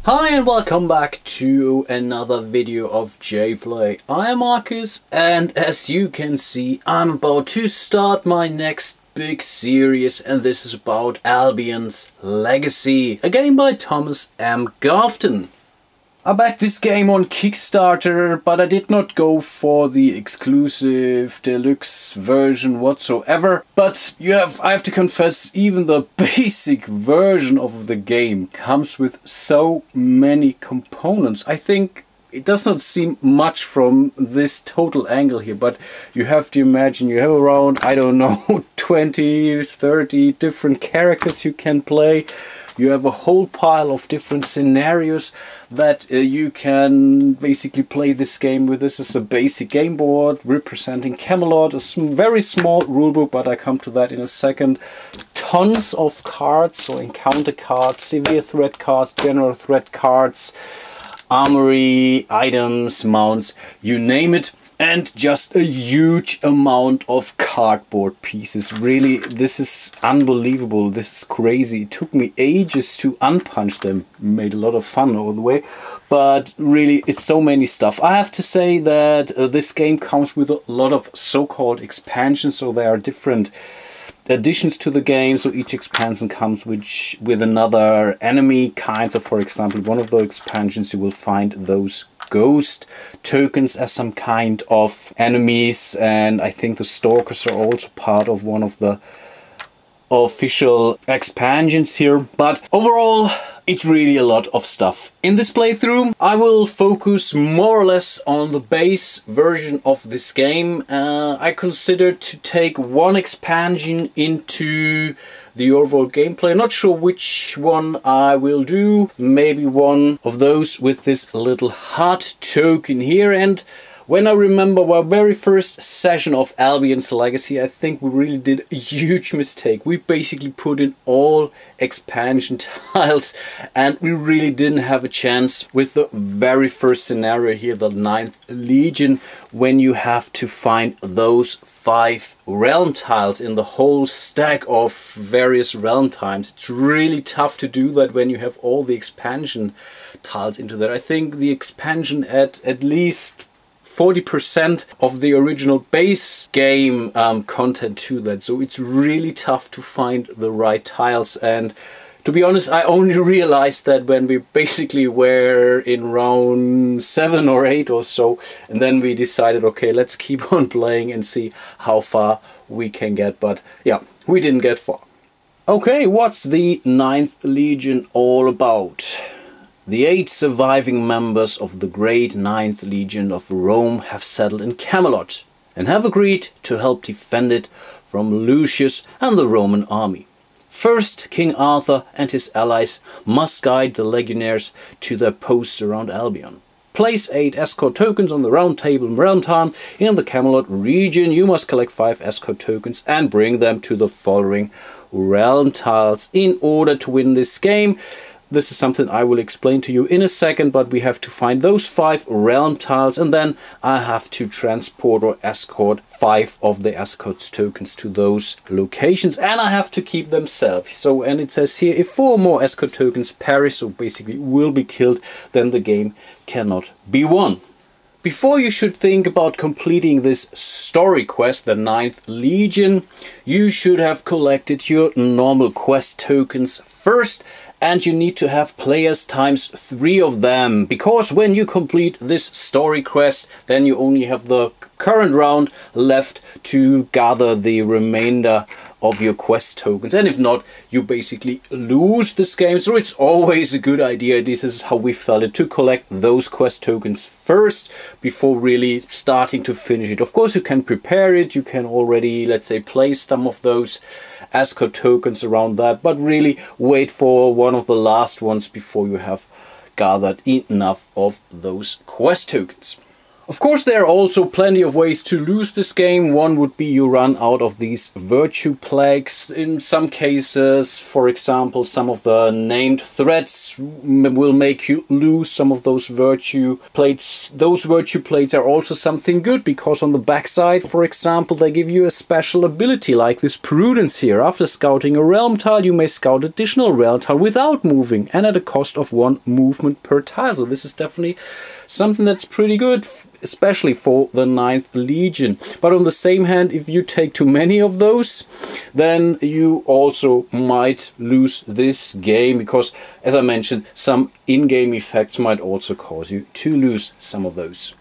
Hi and welcome back to another video of jPlay. I am Marcus, and as you can see, I'm about to start my next big series, and this is about Albion's Legacy, a game by Thomas M. Gofton. I backed this game on Kickstarter, but I did not go for the exclusive deluxe version whatsoever. But I have to confess, even the basic version of the game comes with so many components. I think it does not seem much from this total angle here, but you have to imagine you have around, I don't know, 20, 30 different characters you can play. You have a whole pile of different scenarios that you can basically play this game with. This is a basic game board representing Camelot, a very small rulebook, but I come to that in a second. Tons of cards, so encounter cards, severe threat cards, general threat cards, armory, items, mounts, you name it. And just a huge amount of cardboard pieces. Really, this is unbelievable. This is crazy. It took me ages to unpunch them. Made a lot of fun over the way. But really, it's so many stuff. I have to say that this game comes with a lot of so-called expansions. So there are different additions to the game. So each expansion comes with another enemy kind. So for example, one of the expansions you will find those ghost tokens as some kind of enemies, and I think the stalkers are also part of one of the official expansions here. But overall, it's really a lot of stuff. In this playthrough, I will focus more or less on the base version of this game. I considered to take one expansion into the overall gameplay. Not sure which one I will do. Maybe one of those with this little heart token here. And when I remember our very first session of Albion's Legacy, I think we really did a huge mistake. We basically put in all expansion tiles and we really didn't have a chance with the very first scenario here, the 9th Legion, when you have to find those 5 realm tiles in the whole stack of various realm times. It's really tough to do that when you have all the expansion tiles into that. I think the expansion at least 40% of the original base game content to that, so it's really tough to find the right tiles. And to be honest, I only realized that when we basically were in round 7 or 8 or so, and then we decided, okay, let's keep on playing and see how far we can get. But yeah, we didn't get far. Okay, what's the 9th Legion all about? The 8 surviving members of the great 9th Legion of Rome have settled in Camelot and have agreed to help defend it from Lucius and the Roman army. First, King Arthur and his allies must guide the legionnaires to their posts around Albion. Place 8 escort tokens on the round table in Realm Town in the Camelot region. You must collect 5 escort tokens and bring them to the following realm tiles in order to win this game. This is something I will explain to you in a second, but we have to find those 5 realm tiles, and then I have to transport or escort 5 of the escort tokens to those locations, and I have to keep them safe. So, and it says here, if 4 more escort tokens perish, so basically will be killed, then the game cannot be won. Before you should think about completing this story quest, the 9th Legion, you should have collected your normal quest tokens first. And you need to have players times 3 of them, because when you complete this story quest, then you only have the current round left to gather the remainder of your quest tokens. And if not, you basically lose this game. So it's always a good idea, this is how we felt it, to collect those quest tokens first before really starting to finish it. Of course, you can prepare it, you can already, let's say, place some of those escort tokens around that, but really wait for one of the last ones before you have gathered enough of those quest tokens. Of course, there are also plenty of ways to lose this game. One would be you run out of these virtue plagues. In some cases, for example, some of the named threats will make you lose some of those virtue plates. Those virtue plates are also something good, because on the backside, for example, they give you a special ability like this prudence here. After scouting a realm tile, you may scout additional realm tile without moving and at a cost of 1 movement per tile. So this is definitely something that's pretty good, especially for the 9th Legion. But on the same hand, if you take too many of those, then you also might lose this game, because, as I mentioned, some in-game effects might also cause you to lose some of those.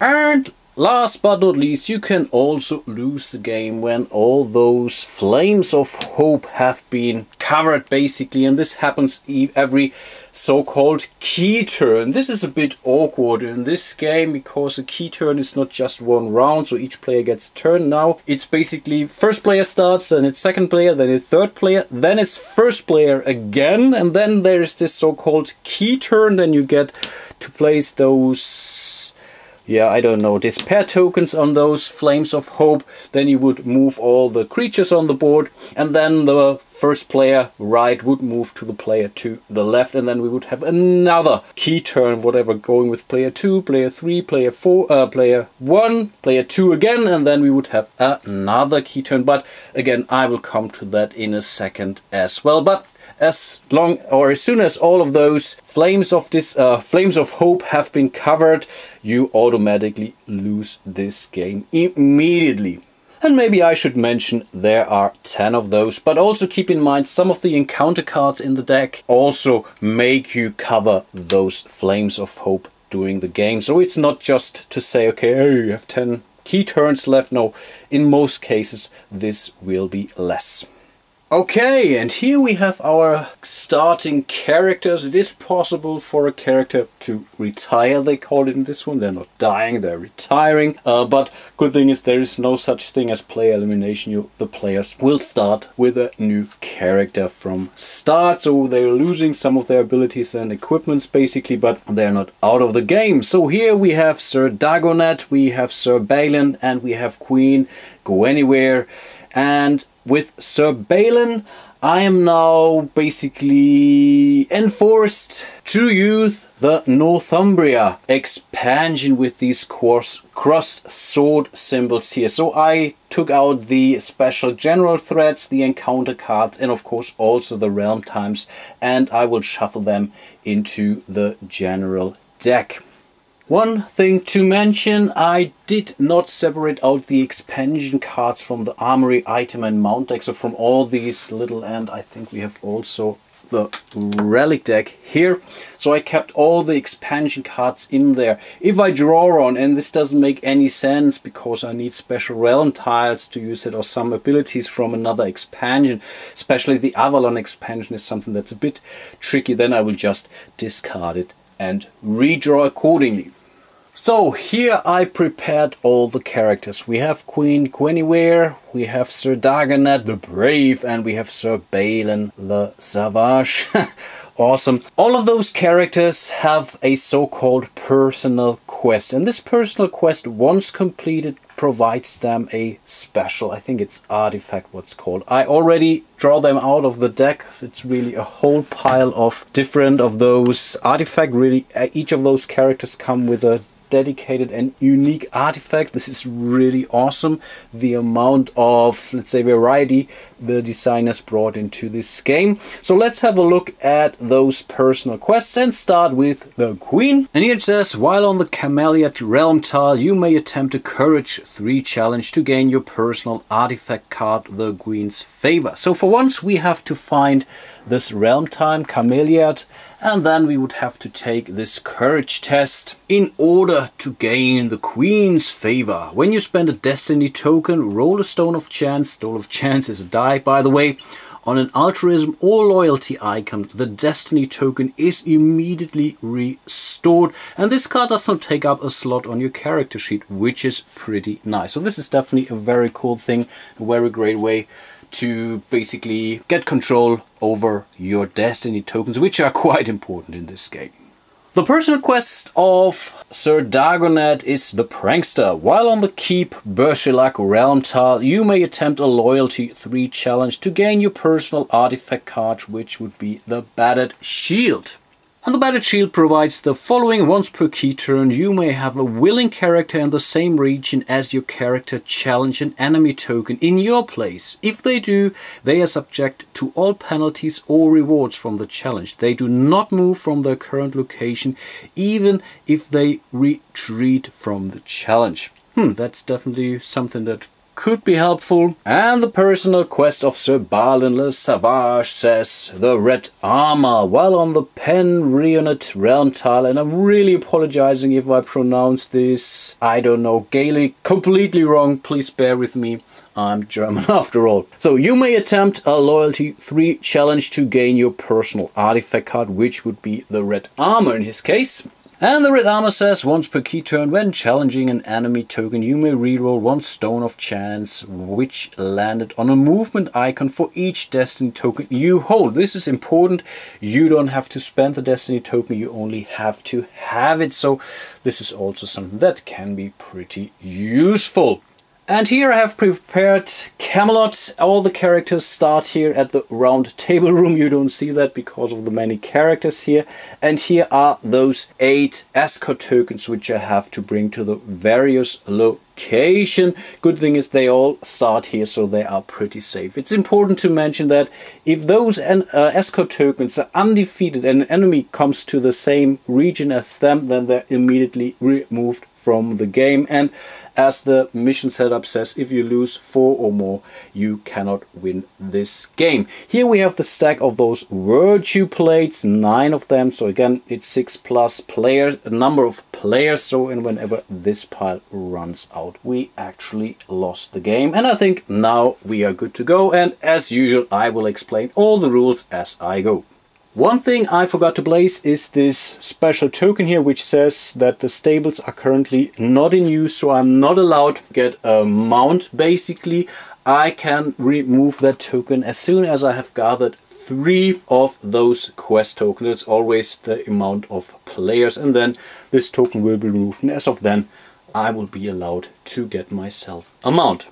And last but not least, you can also lose the game when all those flames of hope have been covered, basically, and this happens every so-called key turn. This is a bit awkward in this game, because a key turn is not just one round, so each player gets turn. Now it's basically first player starts, then it's second player, then it's third player, then it's first player again, and then there's this so-called key turn. Then you get to place those, yeah, I don't know, despair tokens on those flames of hope. Then you would move all the creatures on the board, and then the first player right would move to the player to the left, and then we would have another key turn, whatever, going with player 2, player 3, player 4, player 1, player 2 again, and then we would have another key turn. But again, I will come to that in a second as well. But as soon as all of those flames of hope have been covered, you automatically lose this game immediately. And maybe I should mention there are 10 of those, but also keep in mind some of the encounter cards in the deck also make you cover those flames of hope during the game. So it's not just to say, okay, oh, you have 10 key turns left. No, in most cases this will be less. Okay, and here we have our starting characters. It is possible for a character to retire, they call it in this one. They're not dying, they're retiring. But good thing is there is no such thing as player elimination. The players will start with a new character from start. So they're losing some of their abilities and equipments basically, but they're not out of the game. So here we have Sir Dagonet, we have Sir Balin, and we have Queen Go Anywhere. And with Sir Balin, I am now basically enforced to use the Northumbria expansion with these crossed sword symbols here. So I took out the special general threats, the encounter cards, and of course also the realm times, and I will shuffle them into the general deck. One thing to mention, I did not separate out the expansion cards from the armory item and mount deck, so from all these little, and I think we have also the relic deck here. So I kept all the expansion cards in there. If I draw on, and this doesn't make any sense because I need special realm tiles to use it, or some abilities from another expansion, especially the Avalon expansion is something that's a bit tricky, then I will just discard it and redraw accordingly. So here I prepared all the characters. We have Queen Go Anywhere, we have Sir Dagonet the Brave, and we have Sir Balin le Savage. Awesome. All of those characters have a so-called personal quest, and this personal quest, once completed, provides them a special, I think it's artifact what's called. I already draw them out of the deck. It's really a whole pile of different of those artifacts. Really, each of those characters come with a dedicated and unique artifact. This is really awesome, the amount of, let's say, variety the designers brought into this game. So let's have a look at those personal quests and start with the Queen. And here it says, while on the Camelliad realm tile, you may attempt a Courage 3 challenge to gain your personal artifact card, the Queen's Favor. So for once we have to find this realm tile, Camelliad, and then we would have to take this courage test in order to gain the Queen's Favor. When you spend a destiny token, roll a Stone of Chance. Stone of Chance is a die, by the way. On an altruism or loyalty icon, the destiny token is immediately restored, and this card does not take up a slot on your character sheet, which is pretty nice. So this is definitely a very cool thing, a very great way to basically get control over your destiny tokens, which are quite important in this game. The personal quest of Sir Dagonet is the Prankster. While on the Keep Bergerac realm tile, you may attempt a Loyalty 3 challenge to gain your personal artifact card, which would be the Battered Shield. And the Battered Shield provides the following: once per key turn, you may have a willing character in the same region as your character challenge an enemy token in your place. If they do, they are subject to all penalties or rewards from the challenge. They do not move from their current location, even if they retreat from the challenge. That's definitely something that could be helpful. And the personal quest of Sir Balin le Savage says the Red Armor. While on the Penrionet realm tile, and I'm really apologizing if I pronounce this, I don't know, Gaelic completely wrong, please bear with me. I'm German after all. So you may attempt a Loyalty 3 challenge to gain your personal artifact card, which would be the Red Armor in his case. And the Red Armor says once per key turn, when challenging an enemy token, you may reroll 1 Stone of Chance which landed on a movement icon for each Destiny token you hold. This is important. You don't have to spend the Destiny token, you only have to have it. So this is also something that can be pretty useful. And here I have prepared Camelot. All the characters start here at the round table room. You don't see that because of the many characters here. And here are those 8 escort tokens which I have to bring to the various locations. Good thing is they all start here, so they are pretty safe. It's important to mention that if those escort tokens are undefeated and an enemy comes to the same region as them, then they're immediately removed from the game. And as the mission setup says, if you lose 4 or more, you cannot win this game. Here we have the stack of those virtue plates, 9 of them. So again, it's 6+ players, a number of players. So and whenever this pile runs out, we actually lost the game. And I think now we are good to go. And as usual, I will explain all the rules as I go. One thing I forgot to place is this special token here, which says that the stables are currently not in use, so I'm not allowed to get a mount. Basically, I can remove that token as soon as I have gathered 3 of those quest tokens. It's always the amount of players, and then this token will be removed. And as of then, I will be allowed to get myself a mount.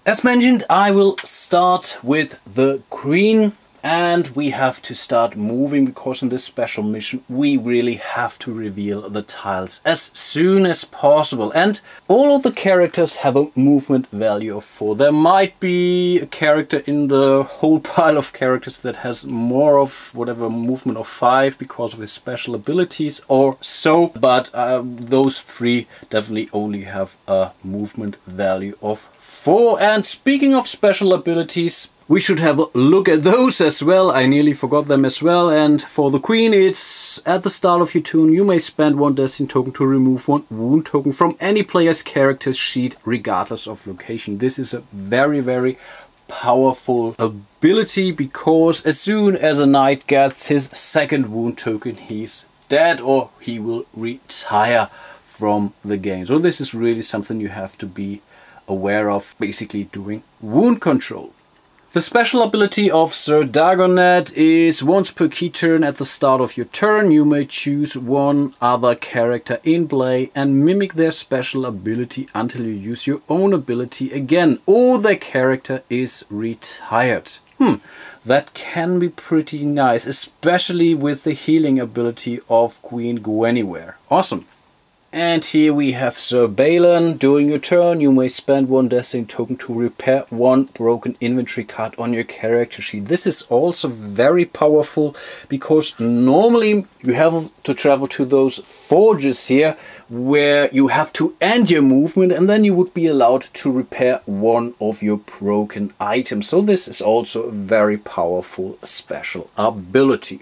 As mentioned, I will start with the Queen. And we have to start moving because in this special mission we really have to reveal the tiles as soon as possible. And all of the characters have a movement value of 4. There might be a character in the whole pile of characters that has more of whatever movement of 5 because of his special abilities or so. But those 3 definitely only have a movement value of 4. And speaking of special abilities, we should have a look at those as well. I nearly forgot them as well. And for the Queen, it's at the start of your turn, you may spend 1 Destiny token to remove 1 wound token from any player's character sheet, regardless of location. This is a very, very powerful ability because as soon as a knight gets his 2nd wound token, he's dead or he will retire from the game. So this is really something you have to be aware of, basically doing wound control. The special ability of Sir Dagonet is once per key turn at the start of your turn, you may choose 1 other character in play and mimic their special ability until you use your own ability again or their character is retired. That can be pretty nice, especially with the healing ability of Queen Guinevere. Awesome. And here we have Sir Balin. During your turn, you may spend 1 Destiny token to repair 1 broken inventory card on your character sheet. This is also very powerful because normally you have to travel to those forges here where you have to end your movement and then you would be allowed to repair 1 of your broken items. So this is also a very powerful special ability.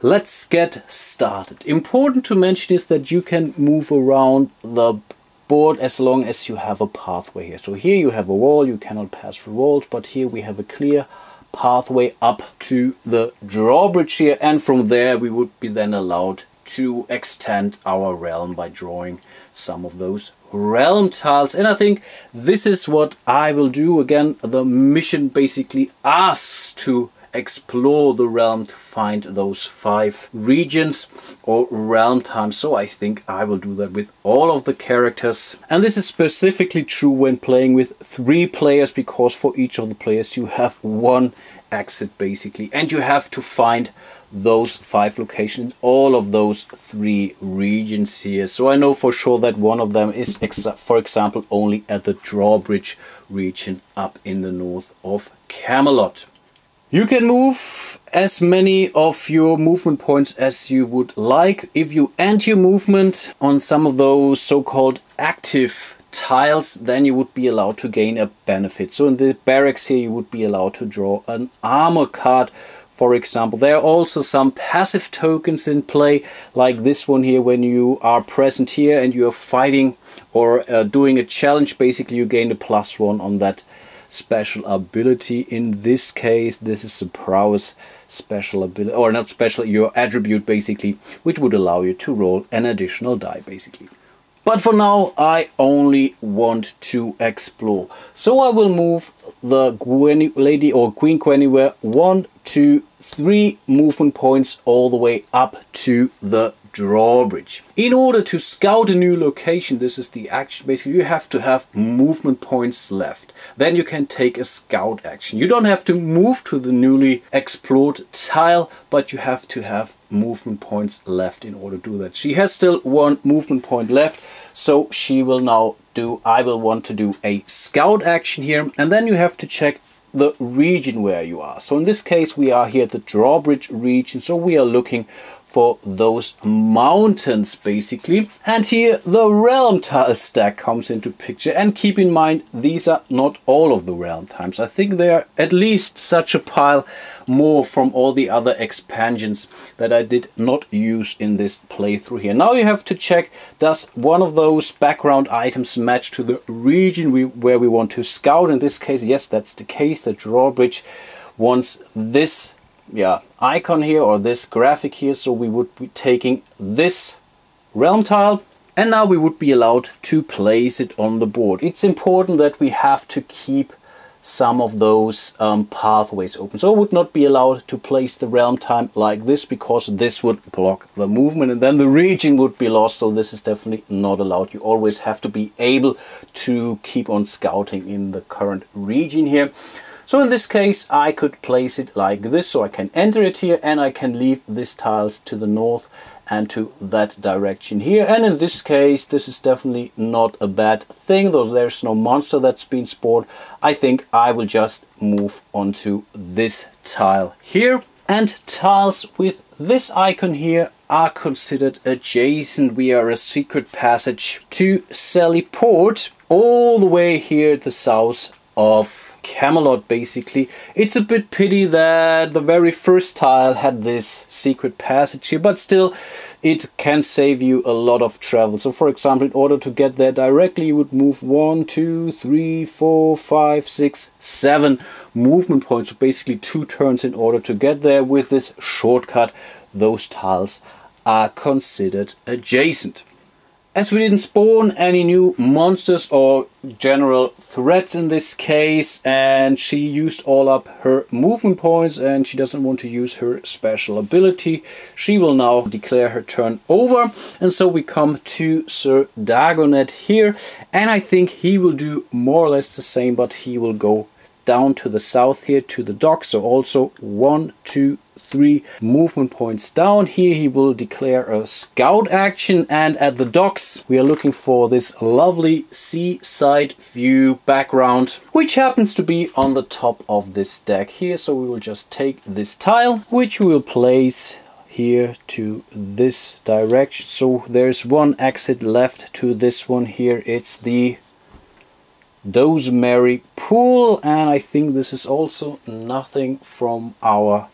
Let's get started. Important to mention is that you can move around the board as long as you have a pathway here. So here you have a wall, you cannot pass through walls, but here we have a clear pathway up to the drawbridge here, and from there we would be then allowed to extend our realm by drawing some of those realm tiles. And I think this is what I will do. Again, the mission basically asks to explore the realm to find those 5 regions or realm times. So I think I will do that with all of the characters. And this is specifically true when playing with 3 players, because for each of the players you have 1 exit basically, and you have to find those 5 locations, all of those 3 regions here. So I know for sure that one of them is, for example, only at the drawbridge region up in the north of Camelot. You can move as many of your movement points as you would like. If you end your movement on some of those so-called active tiles, then you would be allowed to gain a benefit. So in the barracks here you would be allowed to draw an armor card, for example. There are also some passive tokens in play, like this one here. When you are present here and you are fighting or doing a challenge, basically you gain a +1 on that special ability. In this case, this is a prowess special ability, or not special, your attribute basically, which would allow you to roll an additional die basically. But for now, I only want to explore. So I will move the Lady or Queen Guinevere 1, 2, 3 movement points all the way up to the drawbridge. In order to scout a new location, this is the action. Basically, you have to have movement points left. Then you can take a scout action. You don't have to move to the newly explored tile, but you have to have movement points left in order to do that. She has still 1 movement point left, so she will now do, I will want to do a scout action here, and then you have to check the region where you are. So in this case we are here at the drawbridge region, so we are looking for those mountains basically. And here the realm tile stack comes into picture, and keep in mind these are not all of the realm times. I think there are at least such a pile more from all the other expansions that I did not use in this playthrough here. Now you have to check, does one of those background items match to the region where we want to scout? In this case, yes, that's the case. The drawbridge wants this icon here, or this graphic here, so we would be taking this realm tile, and now we would be allowed to place it on the board. It's important that we have to keep some of those pathways open. So I would not be allowed to place the realm tile like this, because this would block the movement and then the region would be lost. So this is definitely not allowed. You always have to be able to keep on scouting in the current region here. So in this case I could place it like this, so I can enter it here and I can leave this tiles to the north and to that direction here. And in this case this is definitely not a bad thing, though there's no monster that's been spawned. I think I will just move onto this tile here. And tiles with this icon here are considered adjacent. We are a secret passage to Sally Port, all the way here at the south of Camelot basically. It's a bit pity that the very first tile had this secret passage here, but still it can save you a lot of travel. So for example, in order to get there directly you would move 1, 2, 3, 4, 5, 6, 7 movement points, so basically 2 turns in order to get there. With this shortcut those tiles are considered adjacent. As we didn't spawn any new monsters or general threats in this case, and she used all up her movement points and she doesn't want to use her special ability, she will now declare her turn over. And so we come to Sir Dagonet here, and I think he will do more or less the same, but he will go down to the south here to the dock. So also 1, 2, 3 movement points down. Here he will declare a scout action, and at the docks we are looking for this lovely seaside view background, which happens to be on the top of this deck here. So we will just take this tile, which we will place here to this direction. So there's 1 exit left to this one here. It's the Dosemary Pool, and I think this is also nothing from our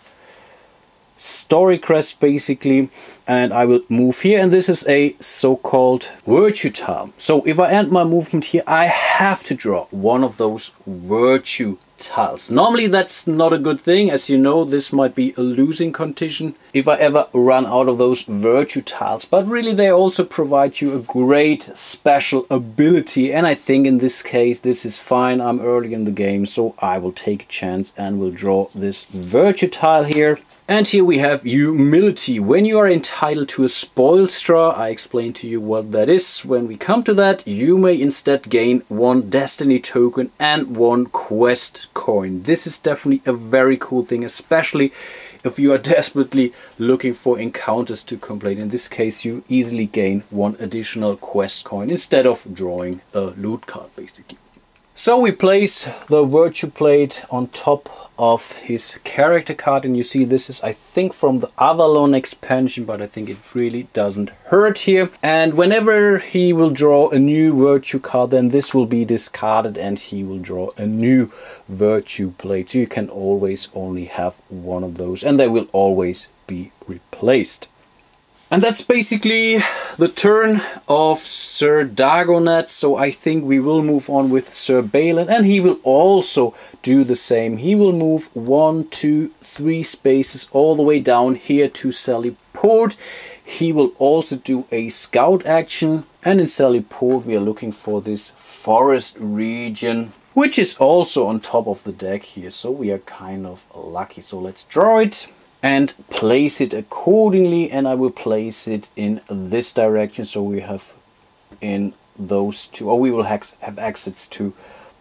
story crest basically. and I will move here, and this is a so-called virtue tile. So if I end my movement here, I have to draw one of those virtue tiles. Normally that's not a good thing, as you know, this might be a losing condition if I ever run out of those virtue tiles, but really they also provide you a great special ability, and I think in this case this is fine. I'm early in the game, so I will take a chance and will draw this virtue tile here. And here we have humility. When you are entitled to a spoil straw, I explained to you what that is. When we come to that, you may instead gain 1 destiny token and 1 quest coin. This is definitely a very cool thing, especially if you are desperately looking for encounters to complete. In this case, you easily gain 1 additional quest coin instead of drawing a loot card, basically. So we place the virtue plate on top of his character card, and you see this is, I think, from the Avalon expansion, but I think it really doesn't hurt here. And whenever he will draw a new virtue card, then this will be discarded and he will draw a new virtue plate. So you can always only have one of those, and they will always be replaced. And that's basically the turn of Sir Dagonet, so I think we will move on with Sir Balin, and he will also do the same. He will move 1, 2, 3 spaces all the way down here to Sally Port. He will also do a scout action, and in Sally Port we are looking for this forest region, which is also on top of the deck here, so we are kind of lucky. So let's draw it and place it accordingly, and I will place it in this direction, so we have in those two, or we will have exits to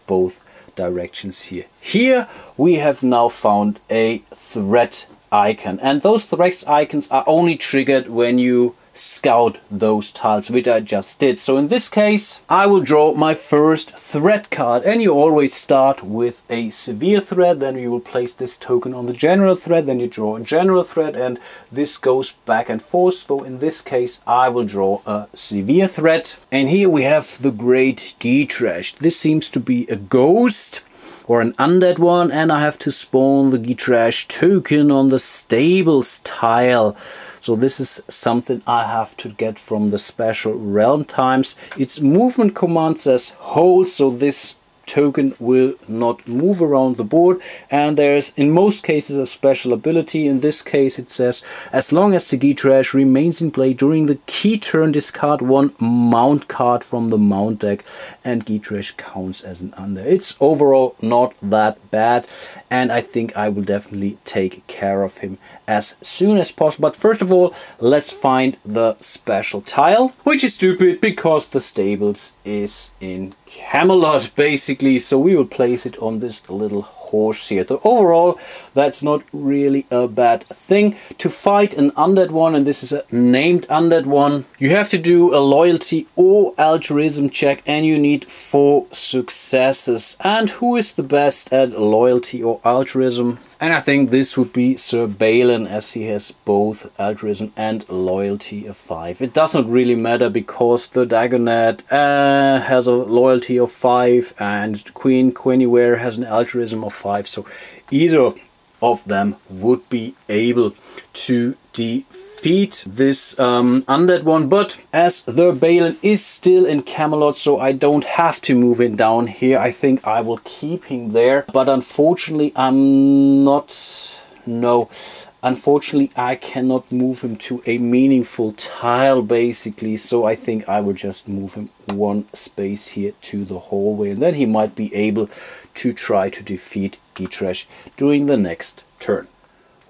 both directions here. Here we have now found a threat icon, and those threat icons are only triggered when you scout those tiles, which I just did. So in this case I will draw my first threat card, and you always start with a severe threat, then you will place this token on the general threat, then you draw a general threat, and this goes back and forth. So in this case I will draw a severe threat, and here we have the Great Gytrash. This seems to be a ghost or an undead one, and I have to spawn the Gytrash token on the stables tile. So this is something I have to get from the special realm times. Its movement command says hold, so this token will not move around the board, and there's in most cases a special ability. In this case it says as long as the Gytrash remains in play during the key turn, discard 1 mount card from the mount deck, and Gytrash counts as an undead. It's overall not that bad, and I think I will definitely take care of him as soon as possible. But first of all, let's find the special tile, which is stupid because the stables is in Camelot basically, so we will place it on this little horse here. So overall that's not really a bad thing. To fight an undead one, and this is a named undead one, you have to do a loyalty or altruism check, and you need 4 successes. And who is the best at loyalty or altruism? And I think this would be Sir Balin, as he has both altruism and loyalty of 5. It does not really matter because the Dagonet has a loyalty of 5 and Queen Quenniware has an altruism of 5. So either of them would be able to defeat this undead one. But as Sir Balin is still in Camelot, so I don't have to move him down here. I think I will keep him there. But unfortunately unfortunately I cannot move him to a meaningful tile basically, so I think I will just move him 1 space here to the hallway, and then he might be able to try to defeat Gytrash during the next turn.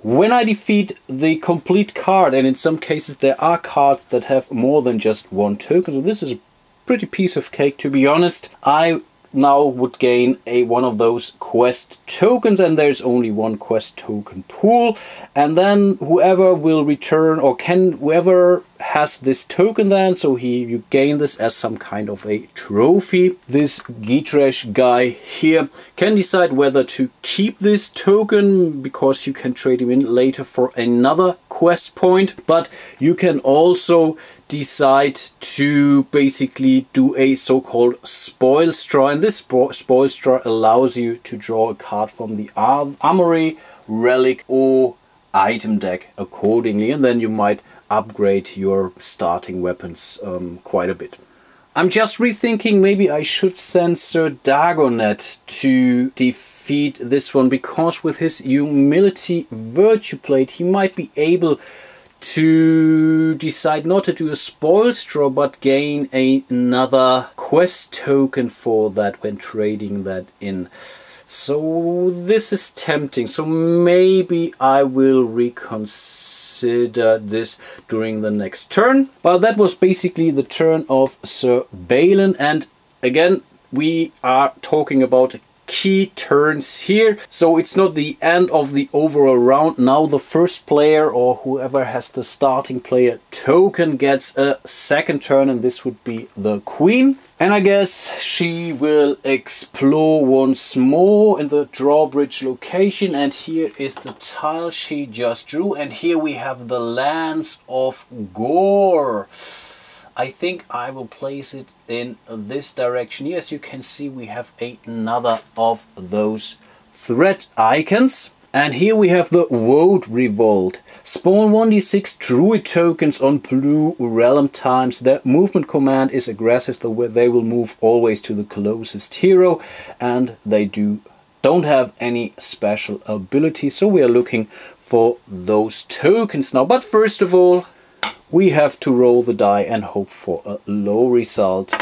When I defeat the complete card, and in some cases there are cards that have more than just 1 token, so this is a pretty piece of cake to be honest, I now would gain one of those quest tokens, and there's only 1 quest token pool, and then whoever will return, or whoever has this token then, so you gain this as some kind of a trophy. This Gytrash guy here can decide whether to keep this token, because you can trade him in later for another quest point, but you can also decide to basically do a so-called spoil straw, and this spoil straw allows you to draw a card from the armory, relic or item deck accordingly, and then you might upgrade your starting weapons quite a bit. I'm just rethinking, maybe I should send Sir Dagonet to defeat this one, because with his humility virtue plate he might be able to decide not to do a spoil straw but gain another quest token for that when trading that in. So this is tempting, so maybe I will reconsider this during the next turn. But that was basically the turn of Sir Balin, and again we are talking about key turns here, so it's not the end of the overall round. Now the first player, or whoever has the starting player token, gets a second turn, and this would be the Queen. And I guess she will explore once more in the drawbridge location, and here is the tile she just drew, and here we have the lands of Gore. I think I will place it in this direction. Yes, you can see we have another of those threat icons. And here we have the Woad Revolt. Spawn 1d6 druid tokens on blue realm times. Their movement command is aggressive, so they will move always to the closest hero, and they don't have any special ability, so we are looking for those tokens now. But first of all, we have to roll the die and hope for a low result.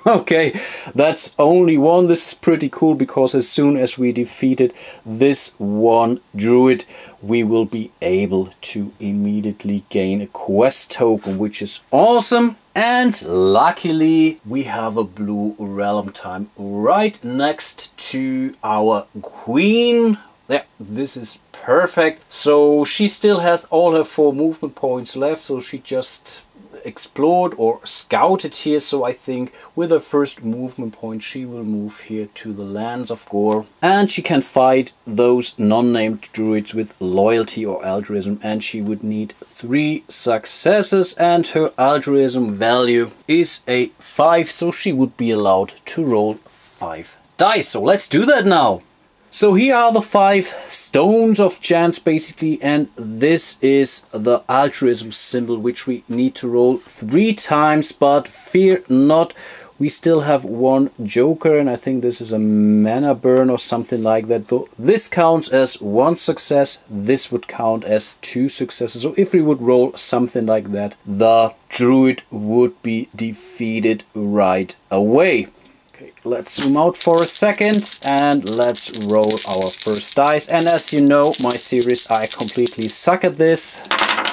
Okay, that's only one. This is pretty cool, because as soon as we defeated this one druid, we will be able to immediately gain a quest token, which is awesome. And luckily we have a blue realm time right next to our Queen. Yeah, this is perfect. So she still has all her 4 movement points left, so she just explored or scouted here. So I think with her first movement point she will move here to the lands of Gore, and she can fight those non-named druids with loyalty or altruism, and she would need 3 successes, and her altruism value is a 5, so she would be allowed to roll 5 dice. So let's do that now. So here are the 5 stones of chance basically, and this is the altruism symbol, which we need to roll 3 times, but fear not, we still have 1 joker, and I think this is a mana burn or something like that. So this counts as 1 success, this would count as 2 successes. So if we would roll something like that, the druid would be defeated right away. Let's zoom out for a second and let's roll our first dice. And as you know, my series, I completely suck at this,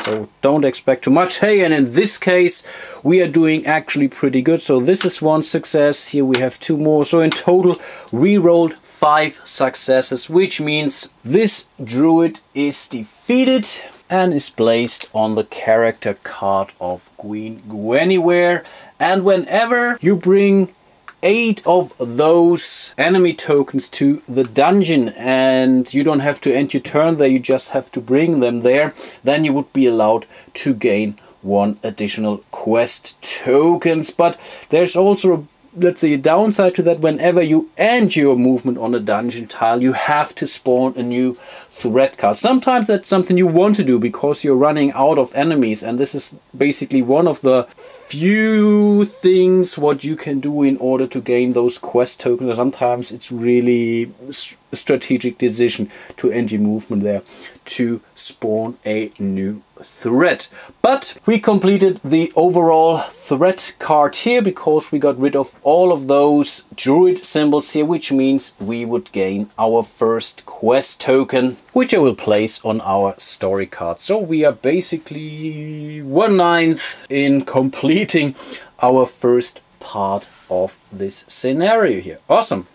so don't expect too much. Hey, and in this case we are doing actually pretty good. So this is 1 success, here we have 2 more, so in total we rolled 5 successes, which means this druid is defeated and is placed on the character card of Queen Guinevere. And whenever you bring 8 of those enemy tokens to the dungeon, and you don't have to end your turn there, you just have to bring them there, then you would be allowed to gain 1 additional quest tokens. But there's also let's say a downside to that. Whenever you end your movement on a dungeon tile, you have to spawn a new threat card. Sometimes that's something you want to do because you're running out of enemies, and this is basically one of the few things what you can do in order to gain those quest tokens. Sometimes it's really a strategic decision to end your movement there to spawn a new threat. But we completed the overall threat card here because we got rid of all of those druid symbols here, which means we would gain our first quest token, which I will place on our story card. So we are basically 1/9 in completing our first part of this scenario here. Awesome.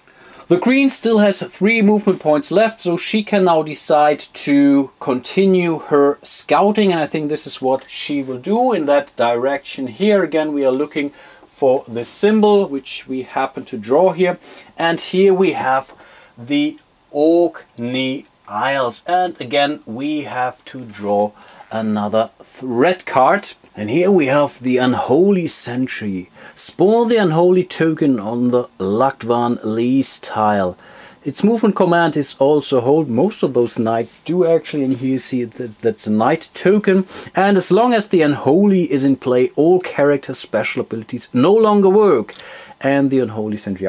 The queen still has 3 movement points left, so she can now decide to continue her scouting, and I think this is what she will do in that direction here. Again, we are looking for the symbol which we happen to draw here, and here we have the Orkney Isles, and again we have to draw another threat card. And here we have the Unholy Sentry. Spawn the Unholy token on the Lagdvan Lease tile. its movement command is also hold. Most of those knights do actually, and here you see that's a knight token. And as long as the Unholy is in play, all character special abilities no longer work. And the Unholy Sentry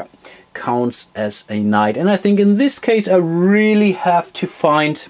counts as a knight. And I think in this case I really have to find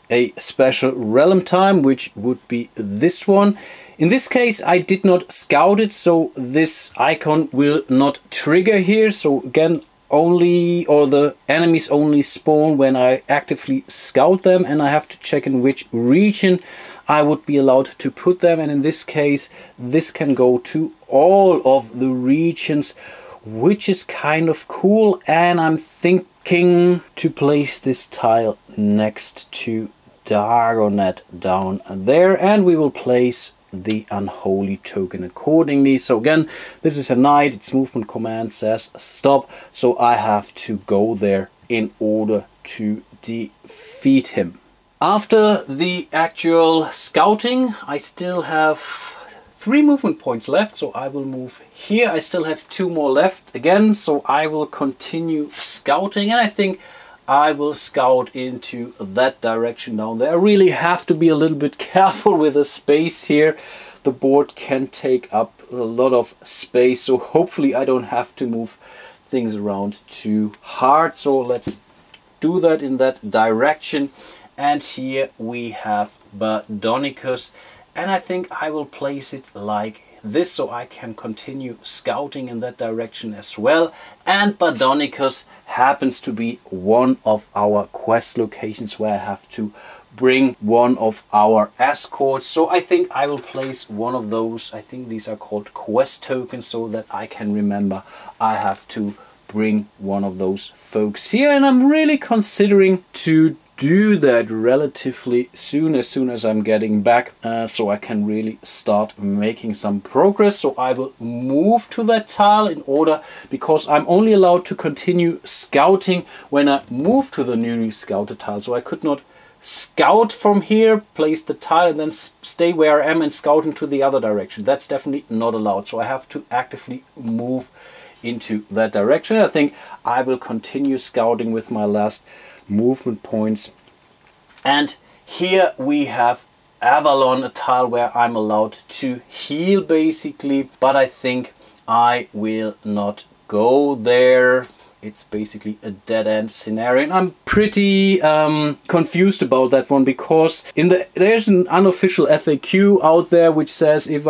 a special realm time, which would be this one. In this case I did not scout it, so this icon will not trigger here. So again, only, or the enemies only spawn when I actively scout them, and I have to check in which region I would be allowed to put them. And in this case this can go to all of the regions, which is kind of cool. And I'm thinking to place this tile next to Dagonet down there, and we will place the Unholy token accordingly. So again, this is a knight, its movement command says stop, so I have to go there in order to defeat him. After the actual scouting, I still have 3 movement points left, so I will move here. I still have 2 more left again, so I will continue scouting, and I think I will scout into that direction down there. I really have to be a little bit careful with the space here. The board can take up a lot of space, so hopefully I don't have to move things around too hard. So let's do that in that direction. And here we have Badonicus, and I think I will place it like this so I can continue scouting in that direction as well. And Badonicus happens to be one of our quest locations where I have to bring one of our escorts. So I think I will place one of those. I think these are called quest tokens, so that I can remember I have to bring one of those folks here. And I'm really considering to do that relatively soon, as I'm getting back, so I can really start making some progress. So I will move to that tile in order, because I'm only allowed to continue scouting when I move to the newly scouted tile. So I could not scout from here, place the tile, and then stay where I am and scout into the other direction. That's definitely not allowed. So I have to actively move into that direction. I think I will continue scouting with my last movement points. And here we have Avalon, a tile where I'm allowed to heal basically, but I think I will not go there. It's basically a dead-end scenario, and I'm pretty confused about that one, because there's an unofficial FAQ out there which says if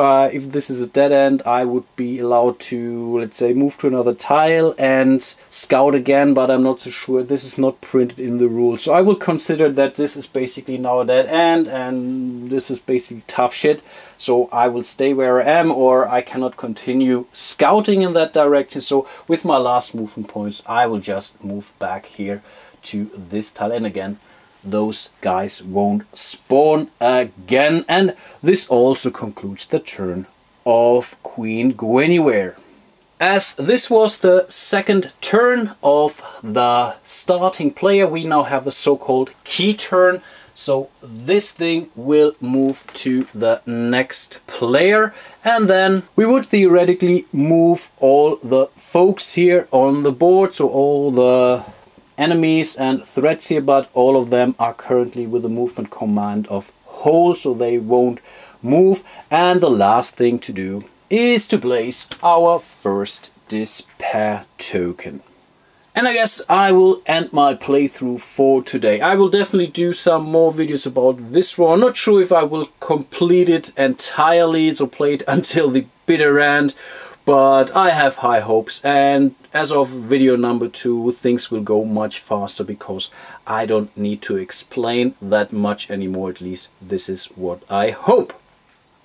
this is a dead end, I would be allowed to, let's say, move to another tile and scout again, but I'm not so sure. This is not printed in the rules, so I will consider that this is basically now a dead end, and this is basically tough shit. So I will stay where I am, or I cannot continue scouting in that direction. So with my last movement points, I will just move back here to this tile. And again, those guys won't spawn again. And this also concludes the turn of Queen Guinevere. As this was the second turn of the starting player, we now have the so-called key turn. So this thing will move to the next player, and then we would theoretically move all the folks here on the board, so all the enemies and threats here, but all of them are currently with the movement command of hold, so they won't move. And the last thing to do is to place our first despair token. And I guess I will end my playthrough for today. I will definitely do some more videos about this one. Not sure if I will complete it entirely, so play it until the bitter end, but I have high hopes. And as of video number 2, things will go much faster, because I don't need to explain that much anymore. At least this is what I hope.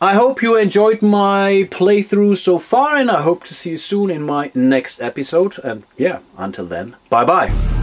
I hope you enjoyed my playthrough so far, and I hope to see you soon in my next episode. And yeah, until then, bye bye.